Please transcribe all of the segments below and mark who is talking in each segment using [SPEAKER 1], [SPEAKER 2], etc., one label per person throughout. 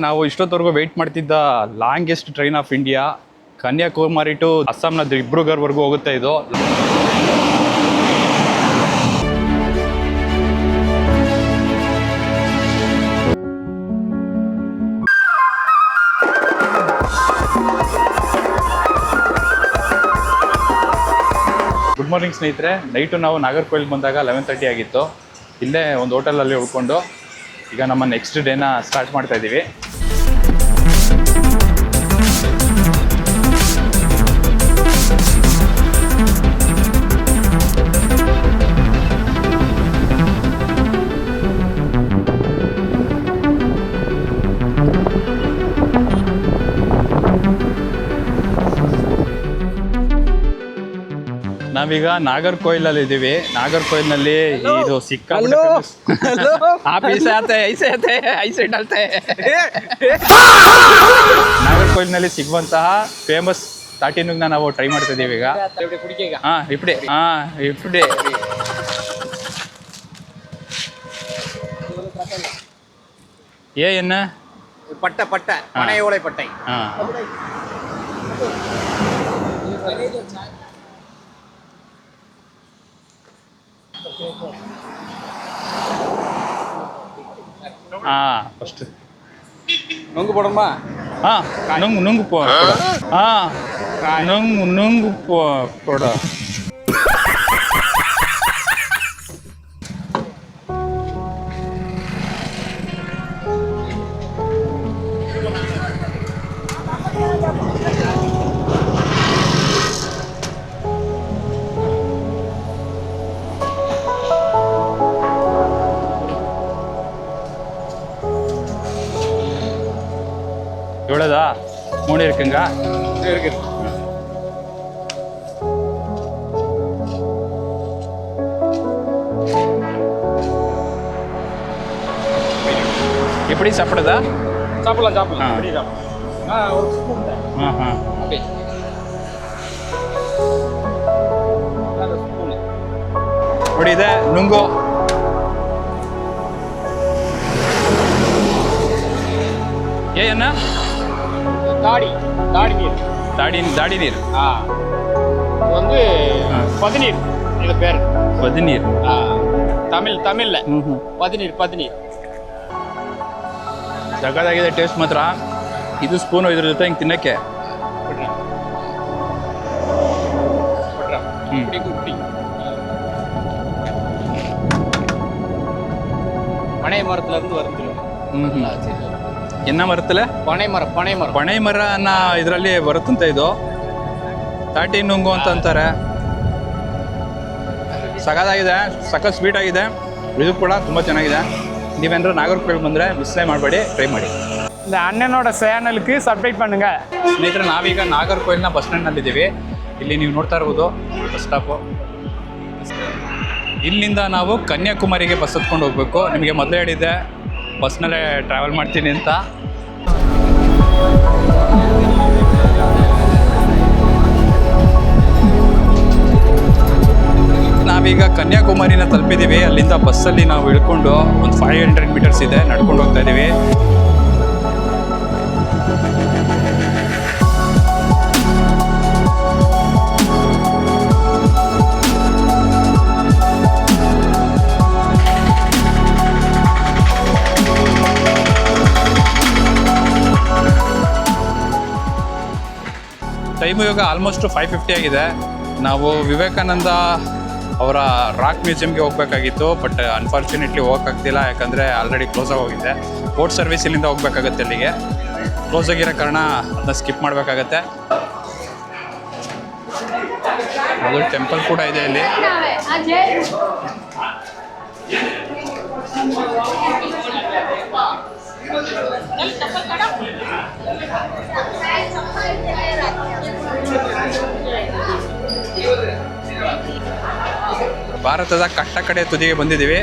[SPEAKER 1] ನಾವು ಇಷ್ಟೊತ್ತವರೆಗೂ ವೆಯ್ಟ್ ಮಾಡ್ತಿದ್ದ longest train of India Kanyakumari to ಅಸ್ಸಾಂನ ದಿಬ್ರುಗರ್ವರೆಗೂ ಹೋಗುತ್ತೆ ಇದು. ಗುಡ್ ಮಾರ್ನಿಂಗ್ ಸ್ನೇಹಿತರೆ. ನೈಟು ನಾವು ನಾಗರ್ಕೋಯಿಲ್ ಬಂದಾಗ 11:30 ಆಗಿತ್ತು. ಇಲ್ಲೇ ಒಂದು ಹೋಟೆಲಲ್ಲಿ ಉಳ್ಕೊಂಡು ಈಗ ನಮ್ಮ ನೆಕ್ಸ್ಟ್ ಡೇನ ಸ್ಟಾರ್ಟ್ ಮಾಡ್ತಾ ಇದ್ದೀವಿ. ನಾವೀಗ ನಾಗರ್ಕೋಯಿಲಲ್ಲಿ ಇದ್ದೀವಿ. ನಾಗರ್ಕೋಯಿಲ್ನಲ್ಲಿ ಇದು ನಾಗರ್ಕೋಯಿಲ್ನಲ್ಲಿ ಸಿಗುವಂತಹ ಫೇಮಸ್ ತಾಟಿನುಗ್ನ ನಾವು ಟ್ರೈ ಮಾಡ್ತಾ ಇದೀವಿ ಈಗ. ಇಪ್ಪಡೆ என்ன
[SPEAKER 2] பட்டை பட்டை பனையோலை பட்டை.
[SPEAKER 1] ஃபர்ஸ்ட்
[SPEAKER 2] நுங்கு போடுமா?
[SPEAKER 1] நுங்கு போ. நுங்கு போட. எவ்வளோதா? 3 இருக்குங்க.
[SPEAKER 2] இருக்கு.
[SPEAKER 1] எப்படி சாப்பிடுதா?
[SPEAKER 2] சாப்பிடலாம். ஒரு ஸ்பூன்.
[SPEAKER 1] ஓகே. புரியுதா? நுங்கோ என்ன?
[SPEAKER 2] தாடி நீர்.
[SPEAKER 1] இது
[SPEAKER 2] வந்து பதநீர். இது பேர்
[SPEAKER 1] பதநீர்.
[SPEAKER 2] ತಮಿಳ್ல ಪದನೀರ್.
[SPEAKER 1] ಸಖತ್ತಾಗಿದೆ ಟೇಸ್ಟ್ ಮಾತ್ರ. ಇದು ಸ್ಪೂನು ಇದ್ರ ಜೊತೆ ಹಿಂಗೆ ತಿನ್ನಕ್ಕೆ.
[SPEAKER 2] பனை மரத்துல இருந்து வருது.
[SPEAKER 1] என்ன ಮರತ್ತಲ್ಲ? ಪಣೆ ಮರ ಅನ್ನೋ ಇದರಲ್ಲಿ ಬರುತ್ತಂತೆ ಇದು. ತಾಟಿ ನುಂಗು ಅಂತ ಅಂತಾರೆ. ಸಖತ್ತಾಗಿದೆ, ಸಖತ್ ಸ್ವೀಟ್ ಆಗಿದೆ. ಇದು ಕೂಡ ತುಂಬ ಚೆನ್ನಾಗಿದೆ. ನೀವೇನಾದ್ರು ನಾಗರ್ಕೋಯಿಲ್ ಬಂದರೆ ಮಿಸ್ಸೇ ಮಾಡಬೇಡಿ, ಟ್ರೈ ಮಾಡಿ.
[SPEAKER 2] இந்த அண்ணனோட சேனலுக்கு ಸಬ್ಸ್ಕ್ರೈಬ್ பண்ணுங்க.
[SPEAKER 1] ಸ್ನೇಹಿತರೆ, ನಾವೀಗ ನಾಗರ್ಕೋಯಿಲ್ನ ಬಸ್ ಸ್ಟ್ಯಾಂಡ್ನಲ್ಲಿದ್ದೀವಿ. ಇಲ್ಲಿ ನೀವು ನೋಡ್ತಾ ಇರ್ಬೋದು ಬಸ್ ಸ್ಟಾಪು. ಇಲ್ಲಿಂದ ನಾವು ಕನ್ಯಾಕುಮಾರಿಗೆ ಬಸ್ ಹತ್ಕೊಂಡು ಹೋಗ್ಬೇಕು. ನಿಮಗೆ ಮೊದಲೇ ಹೇಳಿದ್ದೆ ಬಸ್ನಲ್ಲೇ ಟ್ರಾವೆಲ್ ಮಾಡ್ತೀನಿ ಅಂತ. ನಾವೀಗ ಕನ್ಯಾಕುಮಾರಿನ ತಲುಪಿದ್ದೀವಿ. ಅಲ್ಲಿಂದ ಬಸ್ಸಲ್ಲಿ ನಾವು ಇಳ್ಕೊಂಡು ಒಂದು 500 ಮೀಟರ್ಸ್ ಇದೆ, ನಡ್ಕೊಂಡು ಹೋಗ್ತಾ ಇದ್ದೀವಿ. ಟೈಮು ಇವಾಗ ಆಲ್ಮೋಸ್ಟ್ 5:50 ಆಗಿದೆ. ನಾವು ವಿವೇಕಾನಂದ ಅವರ ರಾಕ್ ಮ್ಯೂಸಿಯಮ್ಗೆ ಹೋಗಬೇಕಾಗಿತ್ತು. ಬಟ್ ಅನ್ಫಾರ್ಚುನೇಟ್ಲಿ ಹೋಗೋಕ್ಕಾಗ್ತಿಲ್ಲ, ಯಾಕಂದರೆ ಆಲ್ರೆಡಿ ಕ್ಲೋಸ್ ಆಗೋಗಿದೆ. ಬೋಟ್ ಸರ್ವಿಸ್ ಇಲ್ಲಿಂದ ಹೋಗ್ಬೇಕಾಗತ್ತೆ. ಅಲ್ಲಿಗೆ ಕ್ಲೋಸ್ ಆಗಿರೋ ಕಾರಣ ಅದನ್ನ ಸ್ಕಿಪ್ ಮಾಡಬೇಕಾಗತ್ತೆ. ಅದು ಟೆಂಪಲ್ ಕೂಡ ಇದೆ ಇಲ್ಲಿ. ಭಾರತದ ಕಟ್ಟ ಕಡೆ ತುದಿಗೆ ಬಂದಿದ್ದೀವಿ.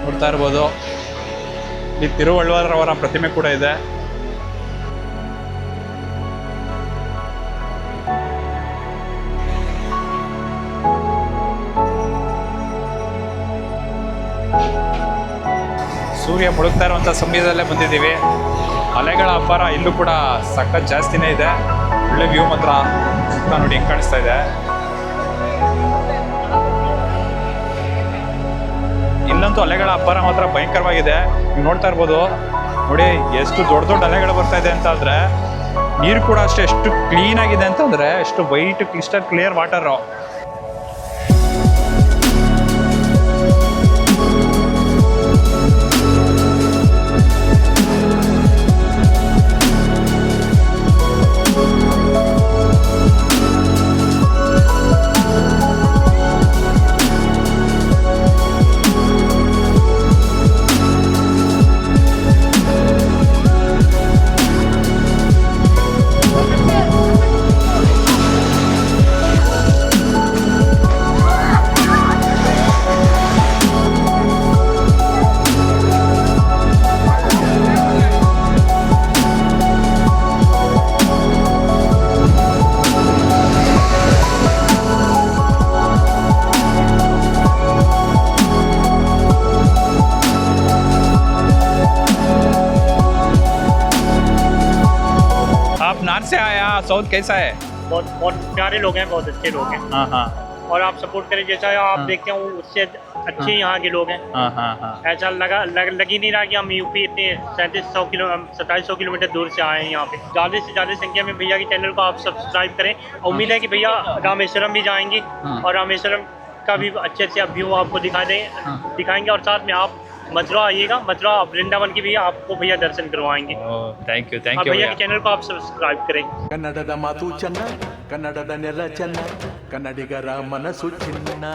[SPEAKER 1] ನೋಡ್ತಾ ಇರ್ಬೋದು, ಇಲ್ಲಿ ತಿರುವಳ್ಳುವರ್ ಅವರ ಪ್ರತಿಮೆ ಕೂಡ ಇದೆ. ಸೂರ್ಯ ಮುಳುಗ್ತಾ ಇರುವಂಥ ಸಮಯದಲ್ಲೇ ಬಂದಿದ್ದೀವಿ. ಅಲೆಗಳ ಅಬ್ಬರ ಇಲ್ಲೂ ಕೂಡ ಸಖತ್ ಜಾಸ್ತಿನೇ ಇದೆ. ಒಳ್ಳೆ ವ್ಯೂ ಮಾತ್ರ ಸುತ್ತ ನೋಡಿ ಹೆಂಗೆ ಕಾಣಿಸ್ತಾ ಇದೆ. ಇಲ್ಲಂತೂ ಅಲೆಗಳ ಅಬ್ಬರ ಮಾತ್ರ ಭಯಂಕರವಾಗಿದೆ. ನೀವು ನೋಡ್ತಾ ಇರ್ಬೋದು ನೋಡಿ ಎಷ್ಟು ದೊಡ್ಡ ದೊಡ್ಡ ಅಲೆಗಳು ಬರ್ತಾ ಇದೆ ಅಂತ ಆದರೆ ನೀರು ಕೂಡ ಅಷ್ಟೇ ಎಷ್ಟು ಕ್ಲೀನ್ ಆಗಿದೆ ಅಂತಂದರೆ ಎಷ್ಟು ವೈಟ್ ಕ್ಲಿಸ್ಟರ್ ಕ್ಲಿಯರ್ ವಾಟರು. नार से आया साउथ कैसा है?
[SPEAKER 3] बहुत बहुत प्यारे लोग हैं, बहुत अच्छे लोग हैं।
[SPEAKER 1] हाँ हाँ
[SPEAKER 3] और आप सपोर्ट करें जैसा आप देखते हैं उससे अच्छे यहाँ के लोग हैं।
[SPEAKER 1] हाँ हाँ हाँ
[SPEAKER 3] ऐसा लग ही नहीं रहा कि हम यूपी इतने 2700 किलोमीटर दूर से आए हैं यहाँ पे। ज़्यादा से ज़्यादा संख्या में भैया के चैनल को आप सब्सक्राइब करें। उम्मीद है कि भैया रामेश्वरम भी जाएंगे और रामेश्वरम का भी अच्छे से व्यू आपको दिखाएंगे और साथ में आप मथुरा आइएगा। मथुरा वृंदावन की भी आपको भैया दर्शन करवाएंगे।
[SPEAKER 1] थैंक यू
[SPEAKER 3] आप भैया के चैनल को आप सब्सक्राइब करें।
[SPEAKER 4] ಕನ್ನಡದ ಮಾತು ಚೆನ್ನ, ಕನ್ನಡದ ನೆಲ ಚೆನ್ನ, ಕನ್ನಡಿಗರ ಮನಸ್ಸು ಚಿನ್ನ.